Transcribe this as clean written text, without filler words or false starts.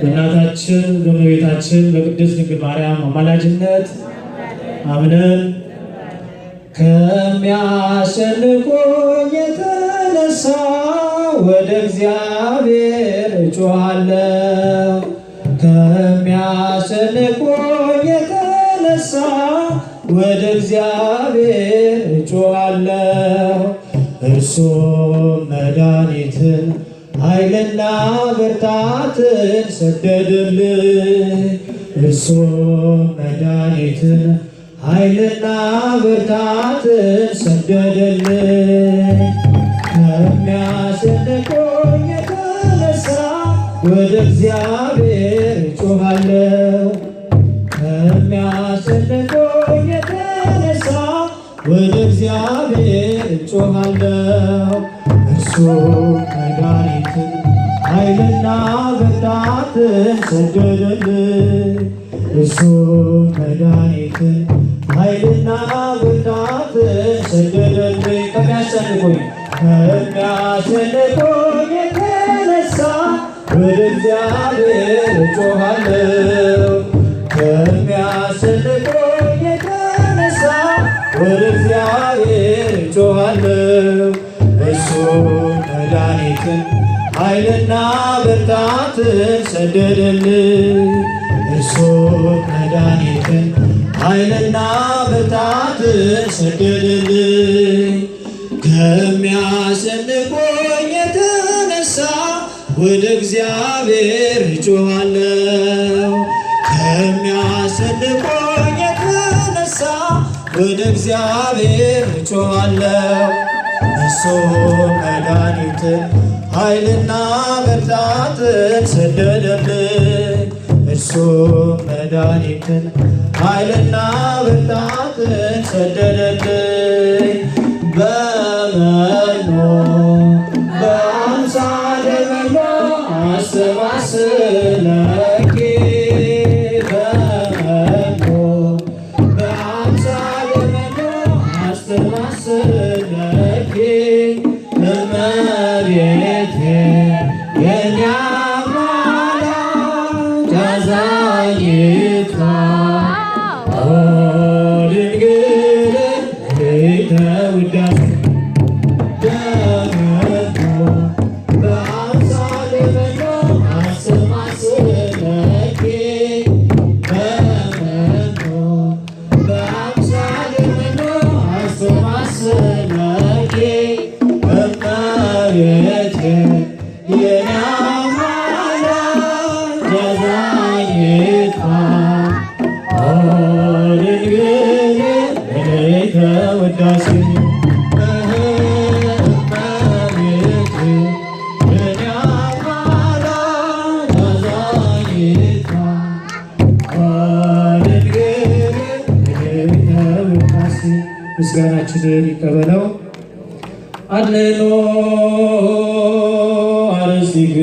በእናታችን በእመቤታችን በቅድስት ድንግል ማርያም አማላጅነት አምነን ከሚያስጨንቁኝ የተነሳ ወደ እግዚአብሔር እጮሃለሁ። ከሚያስጨንቁኝ የተነሳ ወደ እግዚአብሔር እጮሃለሁ። እርሱም መድኃኒትን ኃይልና ብርታትን ሰደደልኝ። እርሱም መድኃኒትን ኃይልና ብርታትን ሰደደልኝ። ከሚያስጨንቁኝ የተነሳ ወደ እግዚአብሔር እጮሃለሁ። ከሚያስጨንቁኝ የተነሳ ወደ እግዚአብሔር እጮሃለሁ። እርሱ መድኃኒትን ኃይልና ብርታትን ሰደደልኝ። እርሱ መድኃኒትን ኃይልና ብርታትን ሰደደልኝ። ከሚያስጨንቁኝ የተነሳ ወደ እግዚአብሔር እጮሃለሁ። ከሚያስጨንቁኝ የተነሳ ወደ እግዚአብሔር እጮሃለሁ። እሱ መድኃኒትን ኃይልና ብርታትን ሰደደልኝ። እሱ መድኃኒትን ኃይልና ብርታትን ሰደደልኝ። ከሚያስጨንቁኝ የተነሳ ወደ እግዚአብሔር እጮሃለሁ። ከሚያስጨንቁኝ የተነሳ ወደ እግዚአብሔር እጮሃለሁ። እሱ መድኃኒትን ኃይልና ብርታትን ሰደደልኝ። እርሱ መድኃኒትን ኃይልና ብርታትን ሰደደልኝ። በመኖ በአምሳለ መኖ አሰባስለኪ በመኖ በአምሳለ መኖ አሰባስለኪ እመቤቴ የኔ አማላጅ አዛኝቷ ድንግል ቤተ ውዳሴ በመኖ በአምሳለ መኖ አሰባስለኪ በመኖ በአምሳለ መኖ አሰባስለኪ እመቤቴ የኔ አማላጅ አዛኝቷ ድንግል ቤተ ውዳሴ እመቤቴ የኔ አማላጅ አዛኝቷ ድንግል ቤተ ውዳሴ ምስጋናችንን ይቀበለው። አድነኖ አርሲግ